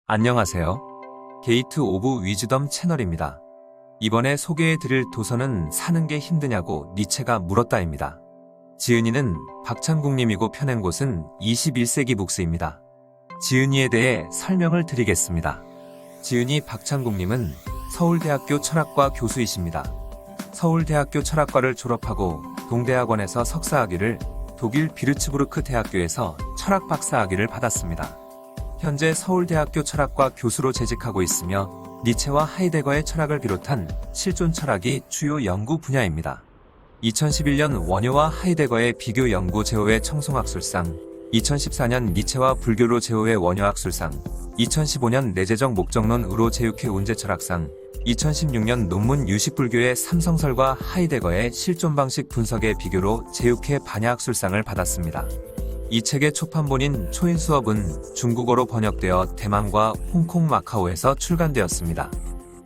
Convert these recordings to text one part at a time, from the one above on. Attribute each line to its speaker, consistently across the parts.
Speaker 1: 안녕하세요. 게이트 오브 위즈덤 채널입니다. 이번에 소개해드릴 도서는 사는 게 힘드냐고 니체가 물었다입니다. 지은이는 박찬국님이고 펴낸 곳은 21세기 북스입니다. 지은이에 대해 설명을 드리겠습니다. 지은이 박찬국님은 서울대학교 철학과 교수이십니다. 서울대학교 철학과를 졸업하고 동대학원에서 석사학위를, 독일 비르츠부르크 대학교에서 철학 박사학위를 받았습니다. 현재 서울대학교 철학과 교수로 재직하고 있으며 니체와 하이데거의 철학을 비롯한 실존 철학이 주요 연구 분야입니다. 2011년 원효와 하이데거의 비교 연구 제호의 청송학술상, 2014년 니체와 불교로 제호의 원효학술상, 2015년 내재적 목적론으로 제육회 운제철학상, 2016년 논문 유식불교의 삼성설과 하이데거의 실존 방식 분석의 비교로 제육회 반야학술상을 받았습니다. 이 책의 초판본인 초인수업은 중국어로 번역되어 대만과 홍콩, 마카오에서 출간되었습니다.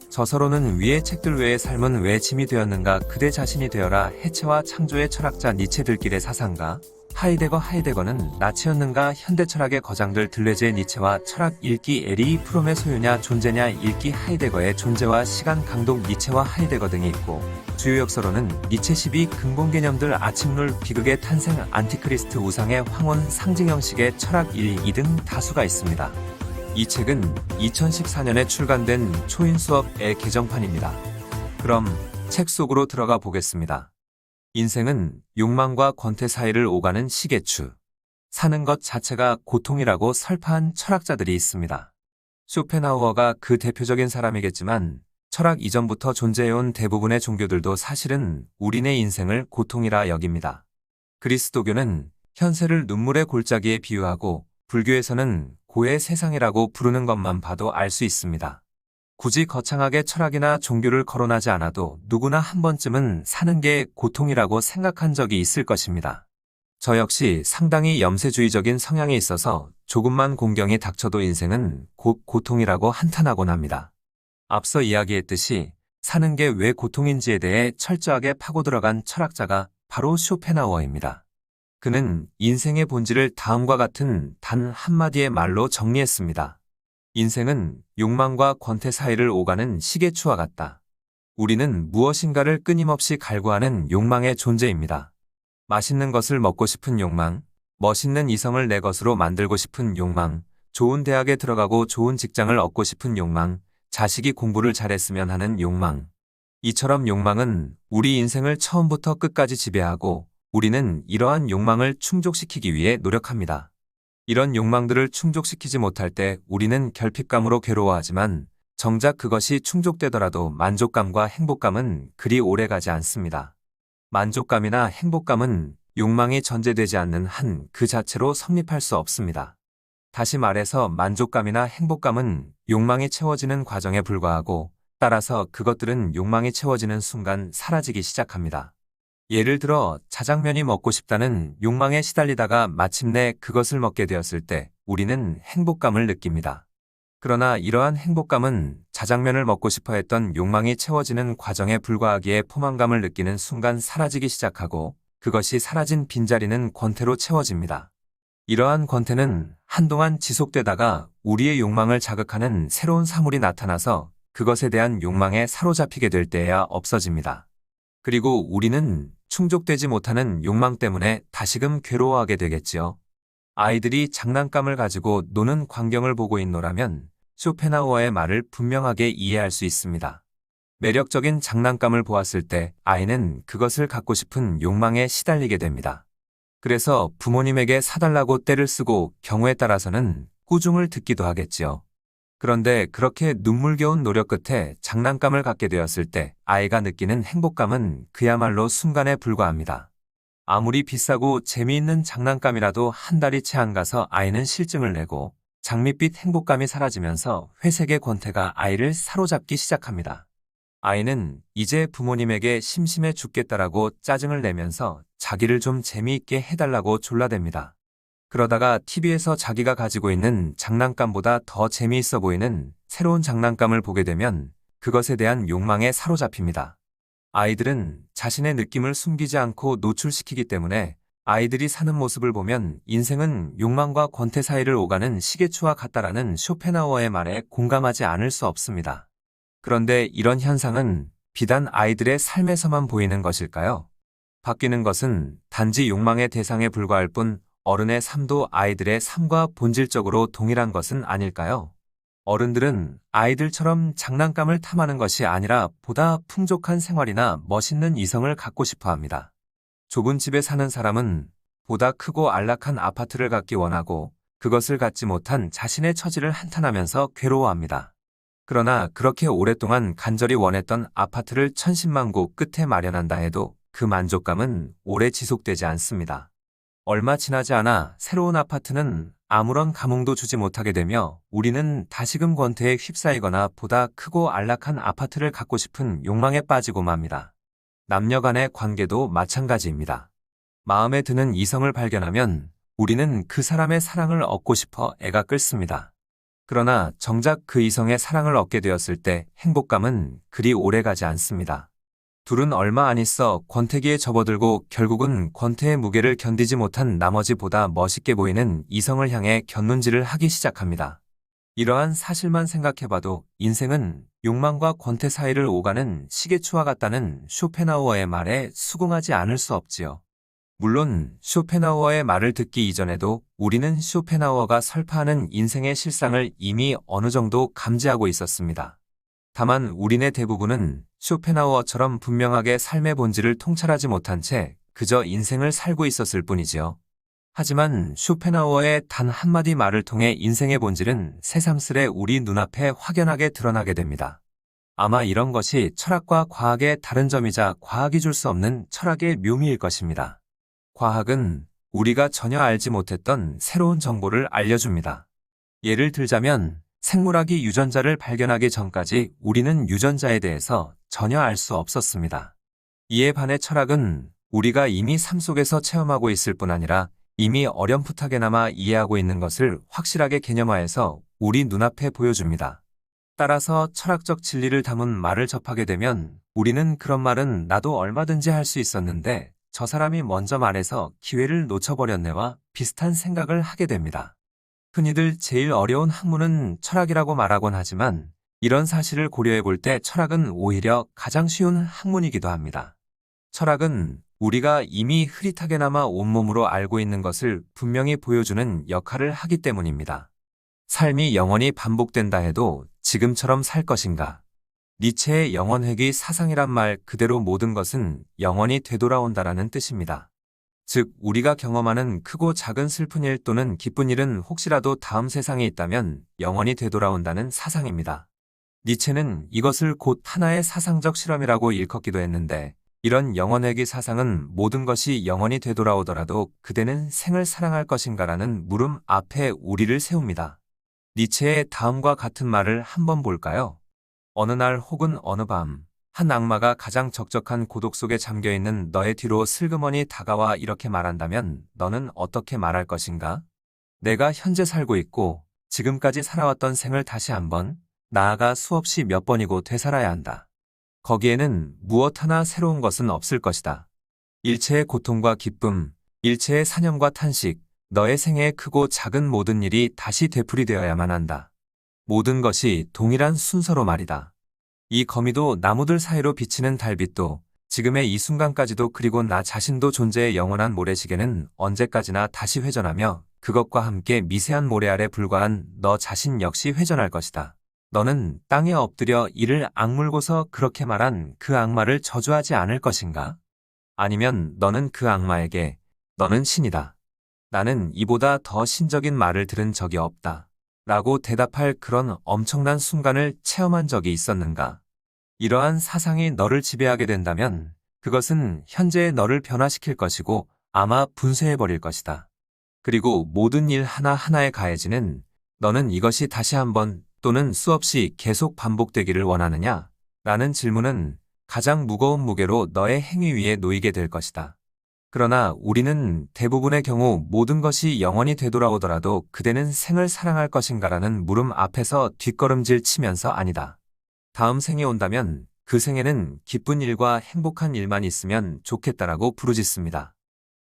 Speaker 1: 저서로는 위의 책들 외의 삶은 왜 짐이 되었는가, 그대 자신이 되어라, 해체와 창조의 철학자 니체들길의 사상가, 하이데거는 나치였는가, 현대철학의 거장들 들레제 니체와 철학 읽기, 에리 프롬의 소유냐 존재냐 읽기, 하이데거의 존재와 시간 강독, 니체와 하이데거 등이 있고, 주요 역서로는 니체 12 근본 개념들, 아침룰, 비극의 탄생, 안티크리스트, 우상의 황혼, 상징 형식의 철학 1, 2 등 다수가 있습니다. 이 책은 2014년에 출간된 초인수업의 개정판입니다. 그럼 책 속으로 들어가 보겠습니다. 인생은 욕망과 권태 사이를 오가는 시계추. 사는 것 자체가 고통이라고 설파한 철학자들이 있습니다. 쇼펜하우어가 그 대표적인 사람이겠지만 철학 이전부터 존재해온 대부분의 종교들도 사실은 우리네 인생을 고통이라 여깁니다. 그리스도교는 현세를 눈물의 골짜기에 비유하고 불교에서는 고의 세상이라고 부르는 것만 봐도 알 수 있습니다. 굳이 거창하게 철학이나 종교를 거론하지 않아도 누구나 한 번쯤은 사는 게 고통이라고 생각한 적이 있을 것입니다. 저 역시 상당히 염세주의적인 성향이 있어서 조금만 공경이 닥쳐도 인생은 곧 고통이라고 한탄하곤 합니다. 앞서 이야기했듯이 사는 게 왜 고통인지에 대해 철저하게 파고 들어간 철학자가 바로 쇼펜하우어입니다. 그는 인생의 본질을 다음과 같은 단 한마디의 말로 정리했습니다. 인생은 욕망과 권태 사이를 오가는 시계추와 같다. 우리는 무엇인가를 끊임없이 갈구하는 욕망의 존재입니다. 맛있는 것을 먹고 싶은 욕망, 멋있는 이성을 내 것으로 만들고 싶은 욕망, 좋은 대학에 들어가고 좋은 직장을 얻고 싶은 욕망, 자식이 공부를 잘했으면 하는 욕망. 이처럼 욕망은 우리 인생을 처음부터 끝까지 지배하고 우리는 이러한 욕망을 충족시키기 위해 노력합니다. 이런 욕망들을 충족시키지 못할 때 우리는 결핍감으로 괴로워하지만 정작 그것이 충족되더라도 만족감과 행복감은 그리 오래가지 않습니다. 만족감이나 행복감은 욕망이 전제되지 않는 한 그 자체로 성립할 수 없습니다. 다시 말해서 만족감이나 행복감은 욕망이 채워지는 과정에 불과하고 따라서 그것들은 욕망이 채워지는 순간 사라지기 시작합니다. 예를 들어 자장면이 먹고 싶다는 욕망에 시달리다가 마침내 그것을 먹게 되었을 때 우리는 행복감을 느낍니다. 그러나 이러한 행복감은 자장면을 먹고 싶어 했던 욕망이 채워지는 과정에 불과하기에 포만감을 느끼는 순간 사라지기 시작하고 그것이 사라진 빈자리는 권태로 채워집니다. 이러한 권태는 한동안 지속되다가 우리의 욕망을 자극하는 새로운 사물이 나타나서 그것에 대한 욕망에 사로잡히게 될 때에야 없어집니다. 그리고 우리는 충족되지 못하는 욕망 때문에 다시금 괴로워하게 되겠지요. 아이들이 장난감을 가지고 노는 광경을 보고 있노라면 쇼펜하우어의 말을 분명하게 이해할 수 있습니다. 매력적인 장난감을 보았을 때 아이는 그것을 갖고 싶은 욕망에 시달리게 됩니다. 그래서 부모님에게 사달라고 떼를 쓰고 경우에 따라서는 꾸중을 듣기도 하겠지요. 그런데 그렇게 눈물겨운 노력 끝에 장난감을 갖게 되었을 때 아이가 느끼는 행복감은 그야말로 순간에 불과합니다. 아무리 비싸고 재미있는 장난감이라도 한 달이 채 안 가서 아이는 실증을 내고 장밋빛 행복감이 사라지면서 회색의 권태가 아이를 사로잡기 시작합니다. 아이는 이제 부모님에게 심심해 죽겠다라고 짜증을 내면서 자기를 좀 재미있게 해달라고 졸라댑니다. 그러다가 TV에서 자기가 가지고 있는 장난감보다 더 재미있어 보이는 새로운 장난감을 보게 되면 그것에 대한 욕망에 사로잡힙니다. 아이들은 자신의 느낌을 숨기지 않고 노출시키기 때문에 아이들이 사는 모습을 보면 인생은 욕망과 권태 사이를 오가는 시계추와 같다라는 쇼펜하우어의 말에 공감하지 않을 수 없습니다. 그런데 이런 현상은 비단 아이들의 삶에서만 보이는 것일까요? 바뀌는 것은 단지 욕망의 대상에 불과할 뿐 어른의 삶도 아이들의 삶과 본질적으로 동일한 것은 아닐까요? 어른들은 아이들처럼 장난감을 탐하는 것이 아니라 보다 풍족한 생활이나 멋있는 이성을 갖고 싶어 합니다. 좁은 집에 사는 사람은 보다 크고 안락한 아파트를 갖기 원하고 그것을 갖지 못한 자신의 처지를 한탄하면서 괴로워합니다. 그러나 그렇게 오랫동안 간절히 원했던 아파트를 천신만고 끝에 마련한다 해도 그 만족감은 오래 지속되지 않습니다. 얼마 지나지 않아 새로운 아파트는 아무런 감흥도 주지 못하게 되며 우리는 다시금 권태에 휩싸이거나 보다 크고 안락한 아파트를 갖고 싶은 욕망에 빠지고 맙니다. 남녀 간의 관계도 마찬가지입니다. 마음에 드는 이성을 발견하면 우리는 그 사람의 사랑을 얻고 싶어 애가 끓습니다. 그러나 정작 그 이성의 사랑을 얻게 되었을 때 행복감은 그리 오래가지 않습니다. 둘은 얼마 안 있어 권태기에 접어들고 결국은 권태의 무게를 견디지 못한 나머지 보다 멋있게 보이는 이성을 향해 곁눈질을 하기 시작합니다. 이러한 사실만 생각해봐도 인생은 욕망과 권태 사이를 오가는 시계추와 같다는 쇼펜하우어의 말에 수긍하지 않을 수 없지요. 물론 쇼펜하우어의 말을 듣기 이전에도 우리는 쇼펜하우어가 설파하는 인생의 실상을 이미 어느 정도 감지하고 있었습니다. 다만 우리네 대부분은 쇼펜하우어처럼 분명하게 삶의 본질을 통찰하지 못한 채 그저 인생을 살고 있었을 뿐이지요. 하지만 쇼펜하우어의 단 한마디 말을 통해 인생의 본질은 새삼스레 우리 눈앞에 확연하게 드러나게 됩니다. 아마 이런 것이 철학과 과학의 다른 점이자 과학이 줄 수 없는 철학의 묘미일 것입니다. 과학은 우리가 전혀 알지 못했던 새로운 정보를 알려줍니다. 예를 들자면 생물학이 유전자를 발견하기 전까지 우리는 유전자에 대해서 전혀 알 수 없었습니다. 이에 반해 철학은 우리가 이미 삶 속에서 체험하고 있을 뿐 아니라 이미 어렴풋하게나마 이해하고 있는 것을 확실하게 개념화해서 우리 눈앞에 보여줍니다. 따라서 철학적 진리를 담은 말을 접하게 되면 우리는 그런 말은 나도 얼마든지 할 수 있었는데 저 사람이 먼저 말해서 기회를 놓쳐버렸네와 비슷한 생각을 하게 됩니다. 흔히들 제일 어려운 학문은 철학이라고 말하곤 하지만 이런 사실을 고려해 볼 때 철학은 오히려 가장 쉬운 학문이기도 합니다. 철학은 우리가 이미 흐릿하게나마 온몸으로 알고 있는 것을 분명히 보여주는 역할을 하기 때문입니다. 삶이 영원히 반복된다 해도 지금처럼 살 것인가? 니체의 영원회귀 사상이란 말 그대로 모든 것은 영원히 되돌아온다라는 뜻입니다. 즉 우리가 경험하는 크고 작은 슬픈 일 또는 기쁜 일은 혹시라도 다음 세상에 있다면 영원히 되돌아온다는 사상입니다. 니체는 이것을 곧 하나의 사상적 실험이라고 일컫기도 했는데 이런 영원회귀 사상은 모든 것이 영원히 되돌아오더라도 그대는 생을 사랑할 것인가라는 물음 앞에 우리를 세웁니다. 니체의 다음과 같은 말을 한번 볼까요? 어느 날 혹은 어느 밤 한 악마가 가장 적적한 고독 속에 잠겨있는 너의 뒤로 슬그머니 다가와 이렇게 말한다면 너는 어떻게 말할 것인가? 내가 현재 살고 있고 지금까지 살아왔던 생을 다시 한번 나아가 수없이 몇 번이고 되살아야 한다. 거기에는 무엇 하나 새로운 것은 없을 것이다. 일체의 고통과 기쁨, 일체의 사념과 탄식, 너의 생애의 크고 작은 모든 일이 다시 되풀이되어야만 한다. 모든 것이 동일한 순서로 말이다. 이 거미도 나무들 사이로 비치는 달빛도 지금의 이 순간까지도 그리고 나 자신도 존재의 영원한 모래시계는 언제까지나 다시 회전하며 그것과 함께 미세한 모래 아래 불과한 너 자신 역시 회전할 것이다. 너는 땅에 엎드려 이를 악물고서 그렇게 말한 그 악마를 저주하지 않을 것인가? 아니면 너는 그 악마에게 너는 신이다. 나는 이보다 더 신적인 말을 들은 적이 없다. 라고 대답할 그런 엄청난 순간을 체험한 적이 있었는가? 이러한 사상이 너를 지배하게 된다면 그것은 현재의 너를 변화시킬 것이고 아마 분쇄해버릴 것이다. 그리고 모든 일 하나하나에 가해지는 너는 이것이 다시 한번 또는 수없이 계속 반복되기를 원하느냐? 라는 질문은 가장 무거운 무게로 너의 행위 위에 놓이게 될 것이다. 그러나 우리는 대부분의 경우 모든 것이 영원히 되돌아오더라도 그대는 생을 사랑할 것인가라는 물음 앞에서 뒷걸음질 치면서 아니다. 다음 생이 온다면 그 생에는 기쁜 일과 행복한 일만 있으면 좋겠다라고 부르짖습니다.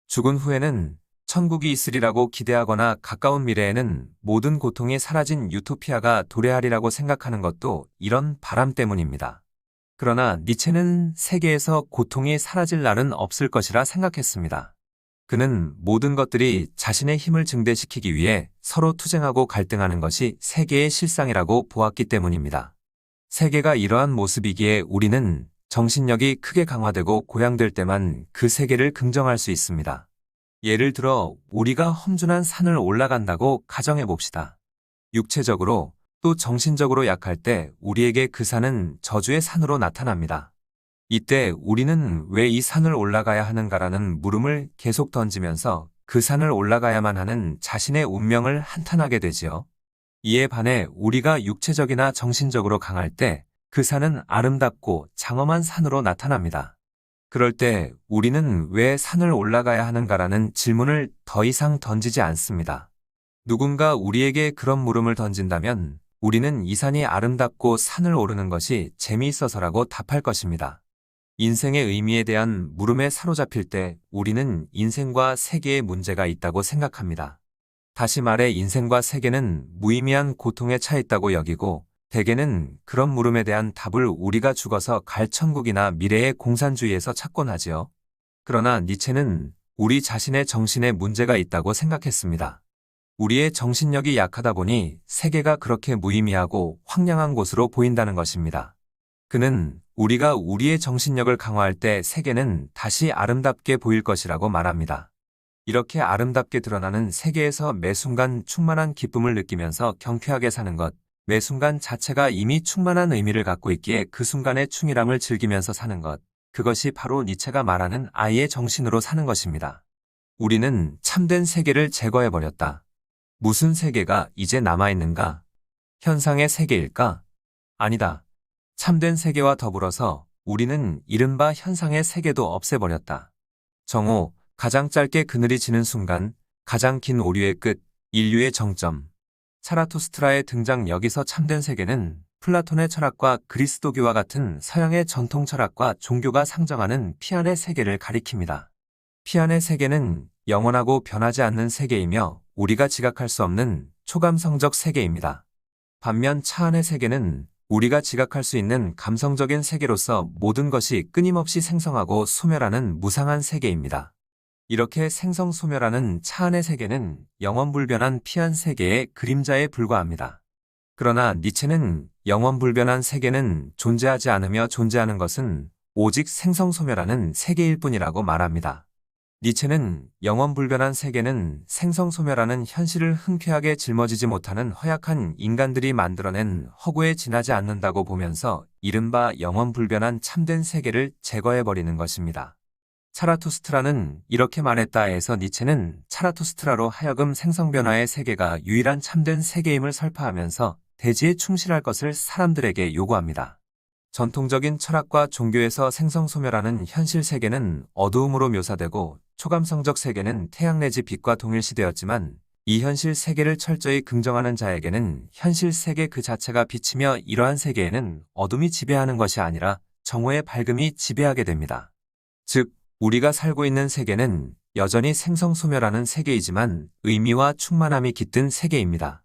Speaker 1: 죽은 후에는 천국이 있으리라고 기대하거나 가까운 미래에는 모든 고통이 사라진 유토피아가 도래하리라고 생각하는 것도 이런 바람 때문입니다. 그러나 니체는 세계에서 고통이 사라질 날은 없을 것이라 생각했습니다. 그는 모든 것들이 자신의 힘을 증대시키기 위해 서로 투쟁하고 갈등하는 것이 세계의 실상이라고 보았기 때문입니다. 세계가 이러한 모습이기에 우리는 정신력이 크게 강화되고 고양될 때만 그 세계를 긍정할 수 있습니다. 예를 들어 우리가 험준한 산을 올라간다고 가정해 봅시다. 육체적으로 또 정신적으로 약할 때 우리에게 그 산은 저주의 산으로 나타납니다. 이때 우리는 왜 이 산을 올라가야 하는가라는 물음을 계속 던지면서 그 산을 올라가야만 하는 자신의 운명을 한탄하게 되지요. 이에 반해 우리가 육체적이나 정신적으로 강할 때 그 산은 아름답고 장엄한 산으로 나타납니다. 그럴 때 우리는 왜 산을 올라가야 하는가라는 질문을 더 이상 던지지 않습니다. 누군가 우리에게 그런 물음을 던진다면 우리는 이 산이 아름답고 산을 오르는 것이 재미있어서라고 답할 것입니다. 인생의 의미에 대한 물음에 사로잡힐 때 우리는 인생과 세계에 문제가 있다고 생각합니다. 다시 말해 인생과 세계는 무의미한 고통에 차 있다고 여기고 대개는 그런 물음에 대한 답을 우리가 죽어서 갈 천국이나 미래의 공산주의에서 찾곤 하지요. 그러나 니체는 우리 자신의 정신에 문제가 있다고 생각했습니다. 우리의 정신력이 약하다 보니 세계가 그렇게 무의미하고 황량한 곳으로 보인다는 것입니다. 그는 우리가 우리의 정신력을 강화할 때 세계는 다시 아름답게 보일 것이라고 말합니다. 이렇게 아름답게 드러나는 세계에서 매 순간 충만한 기쁨을 느끼면서 경쾌하게 사는 것, 매 순간 자체가 이미 충만한 의미를 갖고 있기에 그 순간의 충실함을 즐기면서 사는 것, 그것이 바로 니체가 말하는 아이의 정신으로 사는 것입니다. 우리는 참된 세계를 제거해버렸다. 무슨 세계가 이제 남아있는가? 현상의 세계일까? 아니다. 참된 세계와 더불어서 우리는 이른바 현상의 세계도 없애버렸다. 정오, 가장 짧게 그늘이 지는 순간, 가장 긴 오류의 끝, 인류의 정점. 차라투스트라의 등장. 여기서 참된 세계는 플라톤의 철학과 그리스도교와 같은 서양의 전통 철학과 종교가 상정하는 피안의 세계를 가리킵니다. 피안의 세계는 영원하고 변하지 않는 세계이며 우리가 지각할 수 없는 초감성적 세계입니다. 반면 차안의 세계는 우리가 지각할 수 있는 감성적인 세계로서 모든 것이 끊임없이 생성하고 소멸하는 무상한 세계입니다. 이렇게 생성소멸하는 차안의 세계는 영원불변한 피안 세계의 그림자에 불과합니다. 그러나 니체는 영원불변한 세계는 존재하지 않으며 존재하는 것은 오직 생성소멸하는 세계일 뿐이라고 말합니다. 니체는 영원불변한 세계는 생성소멸하는 현실을 흔쾌하게 짊어지지 못하는 허약한 인간들이 만들어낸 허구에 지나지 않는다고 보면서 이른바 영원불변한 참된 세계를 제거해버리는 것입니다. 차라투스트라는 이렇게 말했다에서 니체는 차라투스트라로 하여금 생성변화의 세계가 유일한 참된 세계임을 설파하면서 대지에 충실할 것을 사람들에게 요구합니다. 전통적인 철학과 종교에서 생성소멸하는 현실 세계는 어두움으로 묘사되고 초감성적 세계는 태양 내지 빛과 동일시되었지만 이 현실 세계를 철저히 긍정하는 자에게는 현실 세계 그 자체가 빛이며 이러한 세계에는 어둠이 지배하는 것이 아니라 정오의 밝음이 지배하게 됩니다. 즉, 우리가 살고 있는 세계는 여전히 생성소멸하는 세계이지만 의미와 충만함이 깃든 세계입니다.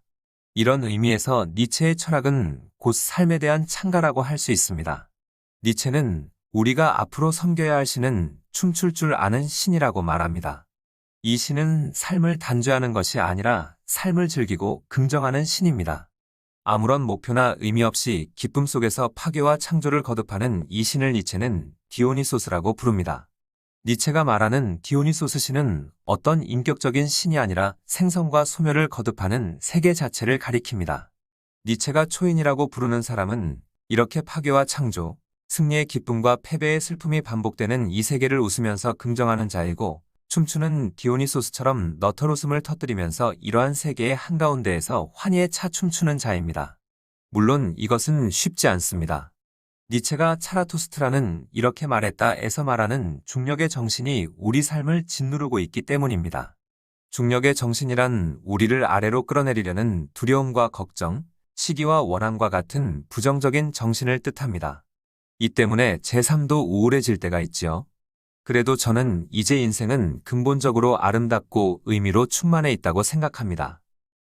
Speaker 1: 이런 의미에서 니체의 철학은 곧 삶에 대한 찬가라고 할 수 있습니다. 니체는 우리가 앞으로 섬겨야 할 신은 춤출 줄 아는 신이라고 말합니다. 이 신은 삶을 단죄하는 것이 아니라 삶을 즐기고 긍정하는 신입니다. 아무런 목표나 의미 없이 기쁨 속에서 파괴와 창조를 거듭하는 이 신을 니체는 디오니소스라고 부릅니다. 니체가 말하는 디오니소스 신은 어떤 인격적인 신이 아니라 생성과 소멸을 거듭하는 세계 자체를 가리킵니다. 니체가 초인이라고 부르는 사람은 이렇게 파괴와 창조, 승리의 기쁨과 패배의 슬픔이 반복되는 이 세계를 웃으면서 긍정하는 자이고 춤추는 디오니소스처럼 너털 웃음을 터뜨리면서 이러한 세계의 한가운데에서 환희에 차 춤추는 자입니다. 물론 이것은 쉽지 않습니다. 니체가 차라투스트라는 이렇게 말했다에서 말하는 중력의 정신이 우리 삶을 짓누르고 있기 때문입니다. 중력의 정신이란 우리를 아래로 끌어내리려는 두려움과 걱정, 시기와 원함과 같은 부정적인 정신을 뜻합니다. 이 때문에 제 삶도 우울해질 때가 있지요. 그래도 저는 이제 인생은 근본적으로 아름답고 의미로 충만해 있다고 생각합니다.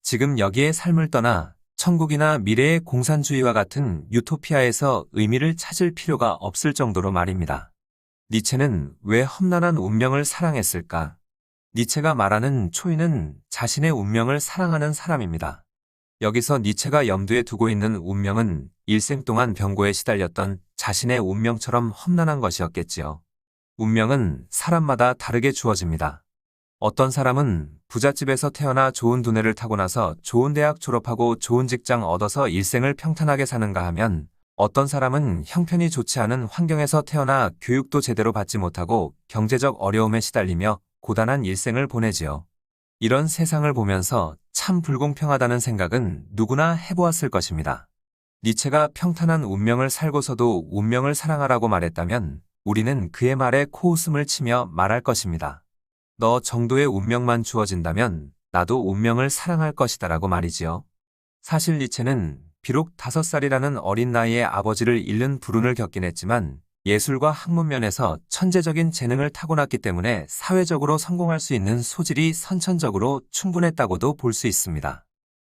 Speaker 1: 지금 여기에 삶을 떠나 천국이나 미래의 공산주의와 같은 유토피아에서 의미를 찾을 필요가 없을 정도로 말입니다. 니체는 왜 험난한 운명을 사랑했을까? 니체가 말하는 초인은 자신의 운명을 사랑하는 사람입니다. 여기서 니체가 염두에 두고 있는 운명은 일생 동안 병고에 시달렸던 자신의 운명처럼 험난한 것이었겠지요. 운명은 사람마다 다르게 주어집니다. 어떤 사람은 부잣집에서 태어나 좋은 두뇌를 타고 나서 좋은 대학 졸업하고 좋은 직장 얻어서 일생을 평탄하게 사는가 하면 어떤 사람은 형편이 좋지 않은 환경에서 태어나 교육도 제대로 받지 못하고 경제적 어려움에 시달리며 고단한 일생을 보내지요. 이런 세상을 보면서 참 불공평하다는 생각은 누구나 해보았을 것입니다. 니체가 평탄한 운명을 살고서도 운명을 사랑하라고 말했다면 우리는 그의 말에 코웃음을 치며 말할 것입니다. 너 정도의 운명만 주어진다면 나도 운명을 사랑할 것이다라고 말이지요. 사실 니체는 비록 5살이라는 어린 나이에 아버지를 잃는 불운을 겪긴 했지만 예술과 학문 면에서 천재적인 재능을 타고났기 때문에 사회적으로 성공할 수 있는 소질이 선천적으로 충분했다고도 볼 수 있습니다.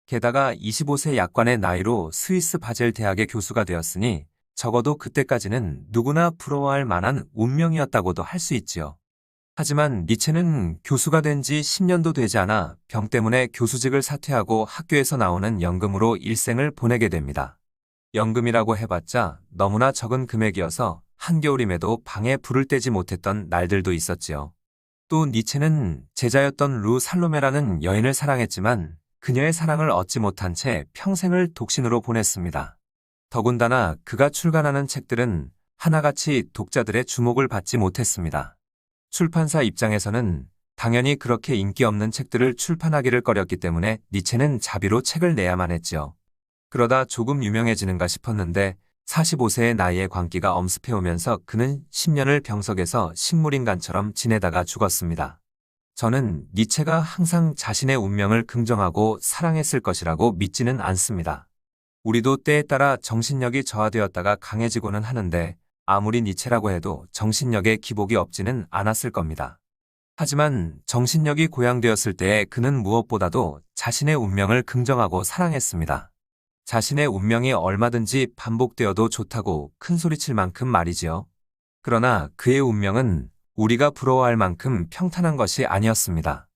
Speaker 1: 게다가 25세 약관의 나이로 스위스 바젤 대학의 교수가 되었으니 적어도 그때까지는 누구나 부러워할 만한 운명이었다고도 할 수 있지요. 하지만 니체는 교수가 된 지 10년도 되지 않아 병 때문에 교수직을 사퇴하고 학교에서 나오는 연금으로 일생을 보내게 됩니다. 연금이라고 해봤자 너무나 적은 금액이어서 한겨울임에도 방에 불을 떼지 못했던 날들도 있었지요. 또 니체는 제자였던 루 살로메라는 여인을 사랑했지만 그녀의 사랑을 얻지 못한 채 평생을 독신으로 보냈습니다. 더군다나 그가 출간하는 책들은 하나같이 독자들의 주목을 받지 못했습니다. 출판사 입장에서는 당연히 그렇게 인기 없는 책들을 출판하기를 꺼렸기 때문에 니체는 자비로 책을 내야만 했지요. 그러다 조금 유명해지는가 싶었는데 45세의 나이에 광기가 엄습해오면서 그는 10년을 병석에서 식물인간처럼 지내다가 죽었습니다. 저는 니체가 항상 자신의 운명을 긍정하고 사랑했을 것이라고 믿지는 않습니다. 우리도 때에 따라 정신력이 저하되었다가 강해지고는 하는데 아무리 니체라고 해도 정신력에 기복이 없지는 않았을 겁니다. 하지만 정신력이 고양되었을 때에 그는 무엇보다도 자신의 운명을 긍정하고 사랑했습니다. 자신의 운명이 얼마든지 반복되어도 좋다고 큰소리칠 만큼 말이지요. 그러나 그의 운명은 우리가 부러워할 만큼 평탄한 것이 아니었습니다.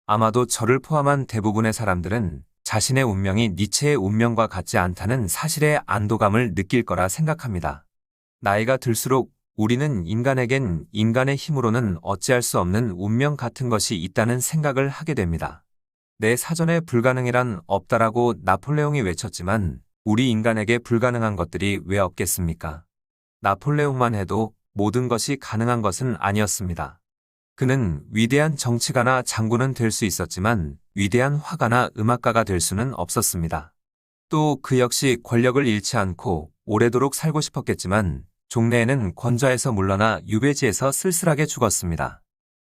Speaker 1: 아마도 저를 포함한 대부분의 사람들은 자신의 운명이 니체의 운명과 같지 않다는 사실에 안도감을 느낄 거라 생각합니다. 나이가 들수록 우리는 인간에겐 인간의 힘으로는 어찌할 수 없는 운명 같은 것이 있다는 생각을 하게 됩니다. 내 사전에 불가능이란 없다라고 나폴레옹이 외쳤지만 우리 인간에게 불가능한 것들이 왜 없겠습니까? 나폴레옹만 해도 모든 것이 가능한 것은 아니었습니다. 그는 위대한 정치가나 장군은 될 수 있었지만 위대한 화가나 음악가가 될 수는 없었습니다. 또 그 역시 권력을 잃지 않고 오래도록 살고 싶었겠지만 종래에는 권좌에서 물러나 유배지에서 쓸쓸하게 죽었습니다.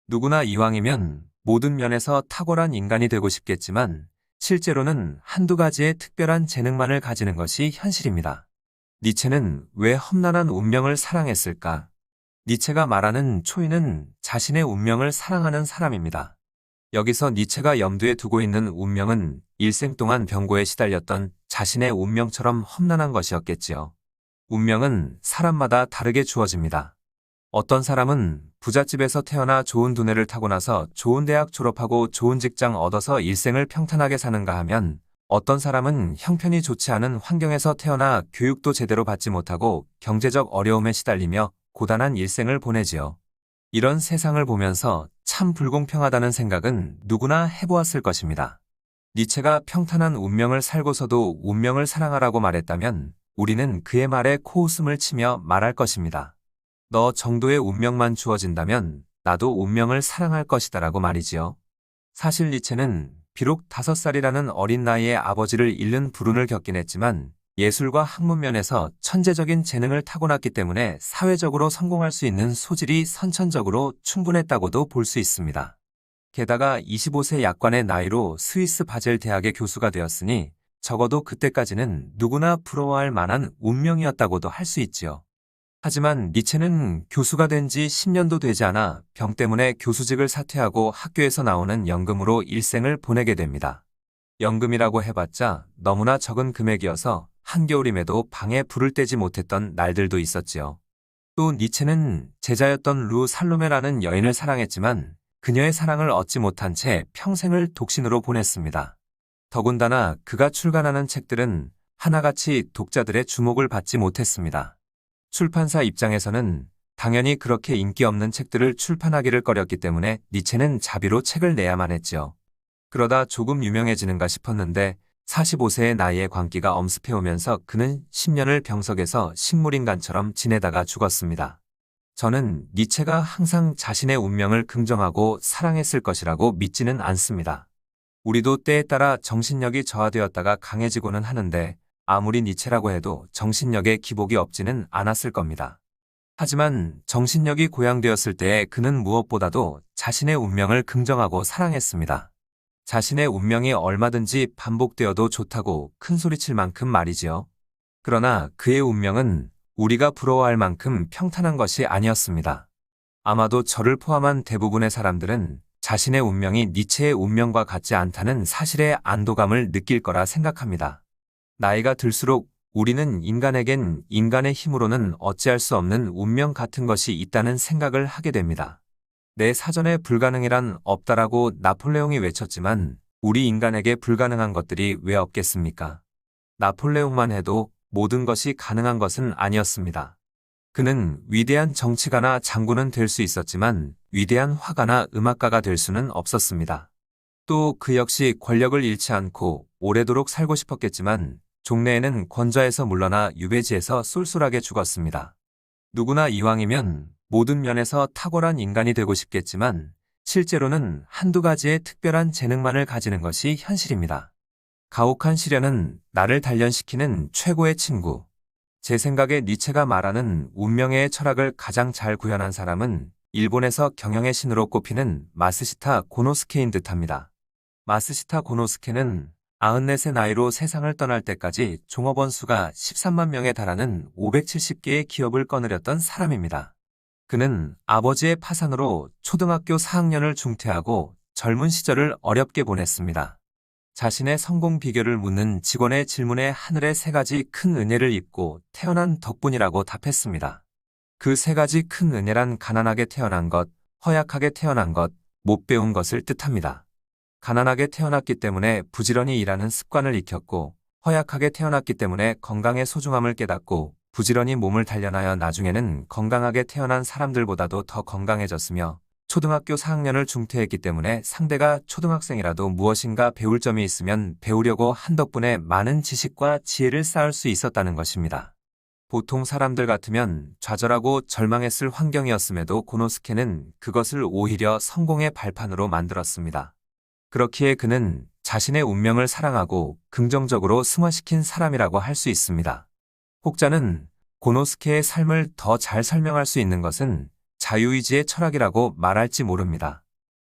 Speaker 1: 누구나 이왕이면 모든 면에서 탁월한 인간이 되고 싶겠지만 실제로는 한두 가지의 특별한 재능만을 가지는 것이 현실입니다. 니체는 왜 험난한 운명을 사랑했을까? 니체가 말하는 초인은 자신의 운명을 사랑하는 사람입니다. 여기서 니체가 염두에 두고 있는 운명은 일생 동안 병고에 시달렸던 자신의 운명처럼 험난한 것이었겠지요. 운명은 사람마다 다르게 주어집니다. 어떤 사람은 부잣집에서 태어나 좋은 두뇌를 타고 나서 좋은 대학 졸업하고 좋은 직장 얻어서 일생을 평탄하게 사는가 하면 어떤 사람은 형편이 좋지 않은 환경에서 태어나 교육도 제대로 받지 못하고 경제적 어려움에 시달리며 고단한 일생을 보내지요. 이런 세상을 보면서 참 불공평하다는 생각은 누구나 해보았을 것입니다. 니체가 평탄한 운명을 살고서도 운명을 사랑하라고 말했다면 우리는 그의 말에 코웃음을 치며 말할 것입니다. 너 정도의 운명만 주어진다면 나도 운명을 사랑할 것이다라고 말이지요. 사실 니체는 비록 5살이라는 어린 나이에 아버지를 잃는 불운을 겪긴 했지만 예술과 학문 면에서 천재적인 재능을 타고났기 때문에 사회적으로 성공할 수 있는 소질이 선천적으로 충분했다고도 볼 수 있습니다. 게다가 25세 약관의 나이로 스위스 바젤 대학의 교수가 되었으니 적어도 그때까지는 누구나 부러워할 만한 운명이었다고도 할 수 있지요. 하지만 니체는 교수가 된 지 10년도 되지 않아 병 때문에 교수직을 사퇴하고 학교에서 나오는 연금으로 일생을 보내게 됩니다. 연금이라고 해봤자 너무나 적은 금액이어서 한겨울임에도 방에 불을 떼지 못했던 날들도 있었지요. 또 니체는 제자였던 루 살로메라는 여인을 사랑했지만 그녀의 사랑을 얻지 못한 채 평생을 독신으로 보냈습니다. 더군다나 그가 출간하는 책들은 하나같이 독자들의 주목을 받지 못했습니다. 출판사 입장에서는 당연히 그렇게 인기 없는 책들을 출판하기를 꺼렸기 때문에 니체는 자비로 책을 내야만 했지요. 그러다 조금 유명해지는가 싶었는데 45세의 나이에 광기가 엄습해오면서 그는 10년을 병석에서 식물인간처럼 지내다가 죽었습니다. 저는 니체가 항상 자신의 운명을 긍정하고 사랑했을 것이라고 믿지는 않습니다. 우리도 때에 따라 정신력이 저하되었다가 강해지고는 하는데 아무리 니체라고 해도 정신력에 기복이 없지는 않았을 겁니다. 하지만 정신력이 고양되었을 때에 그는 무엇보다도 자신의 운명을 긍정하고 사랑했습니다. 자신의 운명이 얼마든지 반복되어도 좋다고 큰소리칠 만큼 말이지요. 그러나 그의 운명은 우리가 부러워할 만큼 평탄한 것이 아니었습니다. 아마도 저를 포함한 대부분의 사람들은 자신의 운명이 니체의 운명과 같지 않다는 사실에 안도감을 느낄 거라 생각합니다. 나이가 들수록 우리는 인간에겐 인간의 힘으로는 어찌할 수 없는 운명 같은 것이 있다는 생각을 하게 됩니다. 내 사전에 불가능이란 없다라고 나폴레옹이 외쳤지만 우리 인간에게 불가능한 것들이 왜 없겠습니까? 나폴레옹만 해도 모든 것이 가능한 것은 아니었습니다. 그는 위대한 정치가나 장군은 될 수 있었지만 위대한 화가나 음악가가 될 수는 없었습니다. 또 그 역시 권력을 잃지 않고 오래도록 살고 싶었겠지만 종래에는 권좌에서 물러나 유배지에서 쏠쏠하게 죽었습니다. 누구나 이왕이면 모든 면에서 탁월한 인간이 되고 싶겠지만 실제로는 한두 가지의 특별한 재능만을 가지는 것이 현실입니다. 가혹한 시련은 나를 단련시키는 최고의 친구. 제 생각에 니체가 말하는 운명의 철학을 가장 잘 구현한 사람은 일본에서 경영의 신으로 꼽히는 마스시타 고노스케인 듯합니다. 마스시타 고노스케는 94세 나이로 세상을 떠날 때까지 종업원 수가 13만 명에 달하는 570개의 기업을 거느렸던 사람입니다. 그는 아버지의 파산으로 초등학교 4학년을 중퇴하고 젊은 시절을 어렵게 보냈습니다. 자신의 성공 비결을 묻는 직원의 질문에 하늘의 3가지 큰 은혜를 입고 태어난 덕분이라고 답했습니다. 그 3가지 큰 은혜란 가난하게 태어난 것, 허약하게 태어난 것, 못 배운 것을 뜻합니다. 가난하게 태어났기 때문에 부지런히 일하는 습관을 익혔고 허약하게 태어났기 때문에 건강의 소중함을 깨닫고 부지런히 몸을 단련하여 나중에는 건강하게 태어난 사람들보다도 더 건강해졌으며 초등학교 4학년을 중퇴했기 때문에 상대가 초등학생이라도 무엇인가 배울 점이 있으면 배우려고 한 덕분에 많은 지식과 지혜를 쌓을 수 있었다는 것입니다. 보통 사람들 같으면 좌절하고 절망했을 환경이었음에도 고노스케는 그것을 오히려 성공의 발판으로 만들었습니다. 그렇기에 그는 자신의 운명을 사랑하고 긍정적으로 승화시킨 사람이라고 할 수 있습니다. 혹자는 고노스케의 삶을 더 잘 설명할 수 있는 것은 자유의지의 철학이라고 말할지 모릅니다.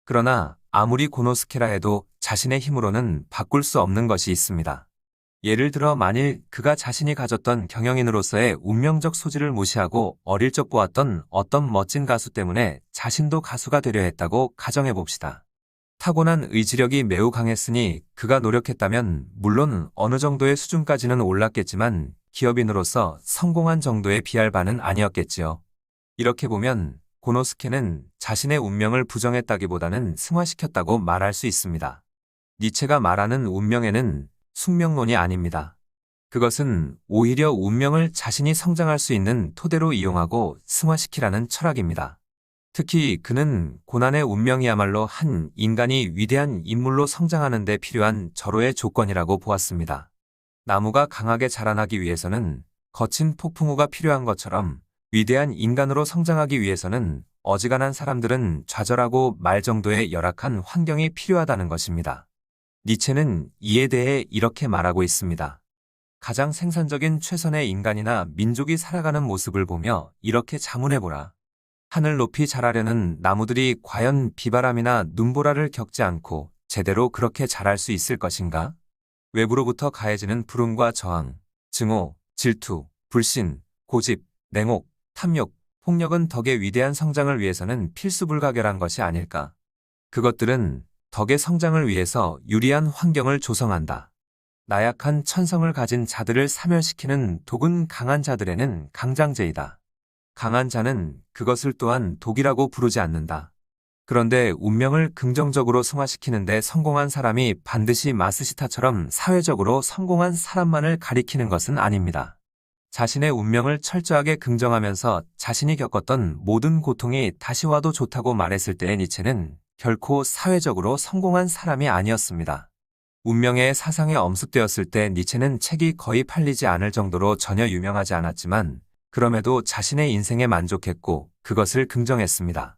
Speaker 1: 그러나 아무리 고노스케라 해도 자신의 힘으로는 바꿀 수 없는 것이 있습니다. 예를 들어 만일 그가 자신이 가졌던 경영인으로서의 운명적 소질을 무시하고 어릴 적 보았던 어떤 멋진 가수 때문에 자신도 가수가 되려 했다고 가정해 봅시다. 타고난 의지력이 매우 강했으니 그가 노력했다면 물론 어느 정도의 수준까지는 올랐겠지만 기업인으로서 성공한 정도에 비할 바는 아니었겠지요. 이렇게 보면 고노스케는 자신의 운명을 부정했다기보다는 승화시켰다고 말할 수 있습니다. 니체가 말하는 운명에는 숙명론이 아닙니다. 그것은 오히려 운명을 자신이 성장할 수 있는 토대로 이용하고 승화시키라는 철학입니다. 특히 그는 고난의 운명이야말로 한 인간이 위대한 인물로 성장하는 데 필요한 절호의 조건이라고 보았습니다. 나무가 강하게 자라나기 위해서는 거친 폭풍우가 필요한 것처럼 위대한 인간으로 성장하기 위해서는 어지간한 사람들은 좌절하고 말 정도의 열악한 환경이 필요하다는 것입니다. 니체는 이에 대해 이렇게 말하고 있습니다. 가장 생산적인 최선의 인간이나 민족이 살아가는 모습을 보며 이렇게 자문해보라. 하늘 높이 자라려는 나무들이 과연 비바람이나 눈보라를 겪지 않고 제대로 그렇게 자랄 수 있을 것인가? 외부로부터 가해지는 불운과 저항, 증오, 질투, 불신, 고집, 냉혹, 탐욕, 폭력은 덕의 위대한 성장을 위해서는 필수 불가결한 것이 아닐까. 그것들은 덕의 성장을 위해서 유리한 환경을 조성한다. 나약한 천성을 가진 자들을 사멸시키는 독은 강한 자들에는 강장제이다. 강한 자는 그것을 또한 독이라고 부르지 않는다. 그런데 운명을 긍정적으로 승화시키는 데 성공한 사람이 반드시 마스시타처럼 사회적으로 성공한 사람만을 가리키는 것은 아닙니다. 자신의 운명을 철저하게 긍정하면서 자신이 겪었던 모든 고통이 다시 와도 좋다고 말했을 때의 니체는 결코 사회적으로 성공한 사람이 아니었습니다. 운명의 사상에 엄습되었을 때 니체는 책이 거의 팔리지 않을 정도로 전혀 유명하지 않았지만 그럼에도 자신의 인생에 만족했고 그것을 긍정했습니다.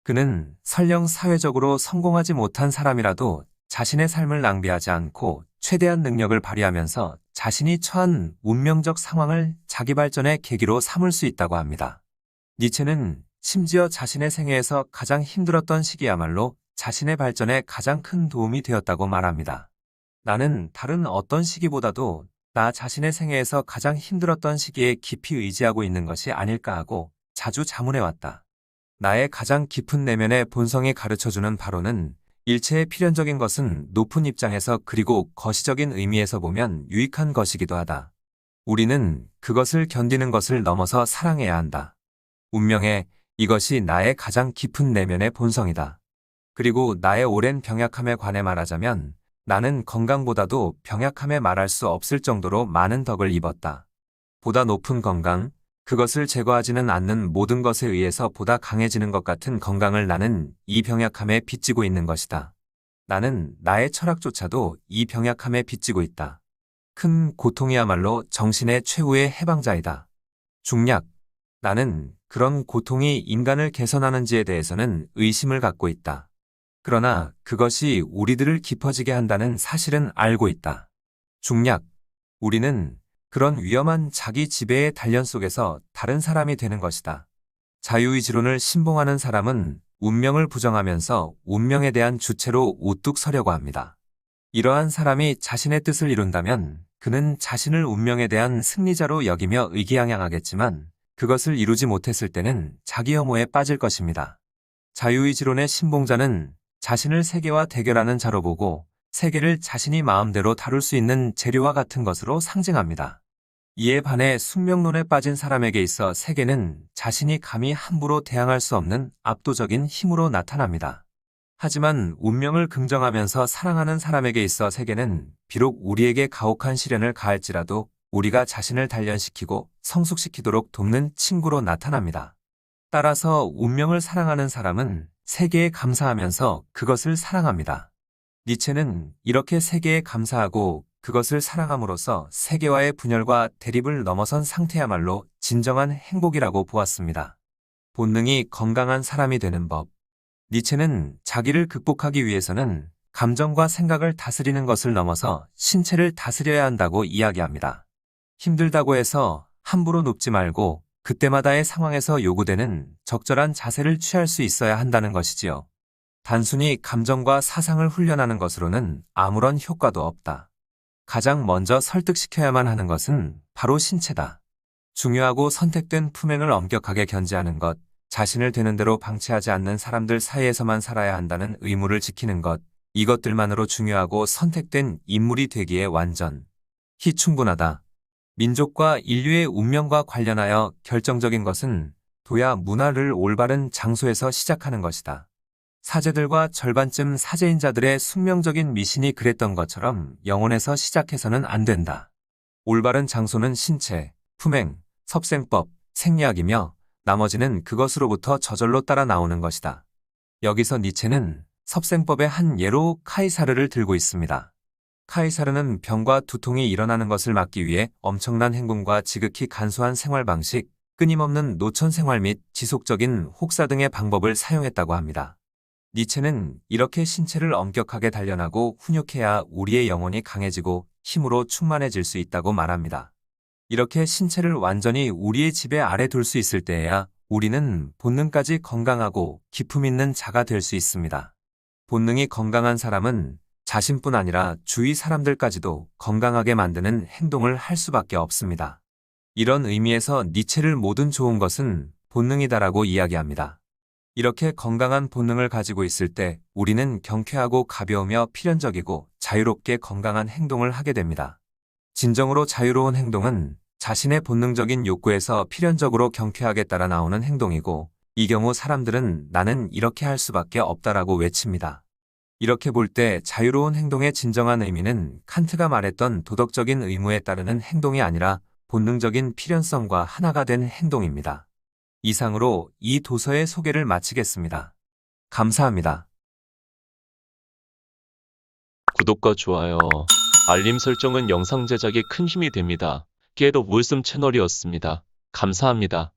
Speaker 1: 그는 설령 사회적으로 성공하지 못한 사람이라도 자신의 삶을 낭비하지 않고 최대한 능력을 발휘하면서 자신이 처한 운명적 상황을 자기 발전의 계기로 삼을 수 있다고 합니다. 니체는 심지어 자신의 생애에서 가장 힘들었던 시기야말로 자신의 발전에 가장 큰 도움이 되었다고 말합니다. 나는 다른 어떤 시기보다도 나 자신의 생애에서 가장 힘들었던 시기에 깊이 의지하고 있는 것이 아닐까 하고 자주 자문해왔다. 나의 가장 깊은 내면의 본성이 가르쳐주는 바로는 일체의 필연적인 것은 높은 입장에서 그리고 거시적인 의미에서 보면 유익한 것이기도 하다. 우리는 그것을 견디는 것을 넘어서 사랑해야 한다. 운명에 이것이 나의 가장 깊은 내면의 본성이다. 그리고 나의 오랜 병약함에 관해 말하자면 나는 건강보다도 병약함에 말할 수 없을 정도로 많은 덕을 입었다. 보다 높은 건강, 그것을 제거하지는 않는 모든 것에 의해서 보다 강해지는 것 같은 건강을 나는 이 병약함에 빚지고 있는 것이다. 나는 나의 철학조차도 이 병약함에 빚지고 있다. 큰 고통이야말로 정신의 최후의 해방자이다. 중략. 나는 그런 고통이 인간을 개선하는지에 대해서는 의심을 갖고 있다. 그러나 그것이 우리들을 깊어지게 한다는 사실은 알고 있다. 중략. 우리는 그런 위험한 자기 지배의 단련 속에서 다른 사람이 되는 것이다. 자유의지론을 신봉하는 사람은 운명을 부정하면서 운명에 대한 주체로 우뚝 서려고 합니다. 이러한 사람이 자신의 뜻을 이룬다면 그는 자신을 운명에 대한 승리자로 여기며 의기양양하겠지만 그것을 이루지 못했을 때는 자기 혐오에 빠질 것입니다. 자유의지론의 신봉자는 자신을 세계와 대결하는 자로 보고 세계를 자신이 마음대로 다룰 수 있는 재료와 같은 것으로 상징합니다. 이에 반해 숙명론에 빠진 사람에게 있어 세계는 자신이 감히 함부로 대항할 수 없는 압도적인 힘으로 나타납니다. 하지만 운명을 긍정하면서 사랑하는 사람에게 있어 세계는 비록 우리에게 가혹한 시련을 가할지라도 우리가 자신을 단련시키고 성숙시키도록 돕는 친구로 나타납니다. 따라서 운명을 사랑하는 사람은 세계에 감사하면서 그것을 사랑합니다. 니체는 이렇게 세계에 감사하고 그것을 사랑함으로써 세계와의 분열과 대립을 넘어선 상태야말로 진정한 행복이라고 보았습니다. 본능이 건강한 사람이 되는 법. 니체는 자기를 극복하기 위해서는 감정과 생각을 다스리는 것을 넘어서 신체를 다스려야 한다고 이야기합니다. 힘들다고 해서 함부로 눕지 말고 그때마다의 상황에서 요구되는 적절한 자세를 취할 수 있어야 한다는 것이지요. 단순히 감정과 사상을 훈련하는 것으로는 아무런 효과도 없다. 가장 먼저 설득시켜야만 하는 것은 바로 신체다. 중요하고 선택된 품행을 엄격하게 견지하는 것, 자신을 되는 대로 방치하지 않는 사람들 사이에서만 살아야 한다는 의무를 지키는 것, 이것들만으로 중요하고 선택된 인물이 되기에 완전히 충분하다. 민족과 인류의 운명과 관련하여 결정적인 것은 도야 문화를 올바른 장소에서 시작하는 것이다. 사제들과 절반쯤 사제인 자들의 숙명적인 미신이 그랬던 것처럼 영혼에서 시작해서는 안 된다. 올바른 장소는 신체, 품행, 섭생법, 생리학이며 나머지는 그것으로부터 저절로 따라 나오는 것이다. 여기서 니체는 섭생법의 한 예로 카이사르를 들고 있습니다. 카이사르는 병과 두통이 일어나는 것을 막기 위해 엄청난 행군과 지극히 간소한 생활 방식, 끊임없는 노천 생활 및 지속적인 혹사 등의 방법을 사용했다고 합니다. 니체는 이렇게 신체를 엄격하게 단련하고 훈육해야 우리의 영혼이 강해지고 힘으로 충만해질 수 있다고 말합니다. 이렇게 신체를 완전히 우리의 지배 아래 둘 수 있을 때에야 우리는 본능까지 건강하고 기품 있는 자가 될 수 있습니다. 본능이 건강한 사람은 자신뿐 아니라 주위 사람들까지도 건강하게 만드는 행동을 할 수밖에 없습니다. 이런 의미에서 니체를 모든 좋은 것은 본능이다라고 이야기합니다. 이렇게 건강한 본능을 가지고 있을 때 우리는 경쾌하고 가벼우며 필연적이고 자유롭게 건강한 행동을 하게 됩니다. 진정으로 자유로운 행동은 자신의 본능적인 욕구에서 필연적으로 경쾌하게 따라 나오는 행동이고, 이 경우 사람들은 나는 이렇게 할 수밖에 없다라고 외칩니다. 이렇게 볼 때 자유로운 행동의 진정한 의미는 칸트가 말했던 도덕적인 의무에 따르는 행동이 아니라 본능적인 필연성과 하나가 된 행동입니다. 이상으로 이 도서의 소개를 마치겠습니다. 감사합니다.
Speaker 2: 구독과 좋아요, 알림 설정은 영상 제작에 큰 힘이 됩니다. Get of Wisdom 채널이었습니다. 감사합니다.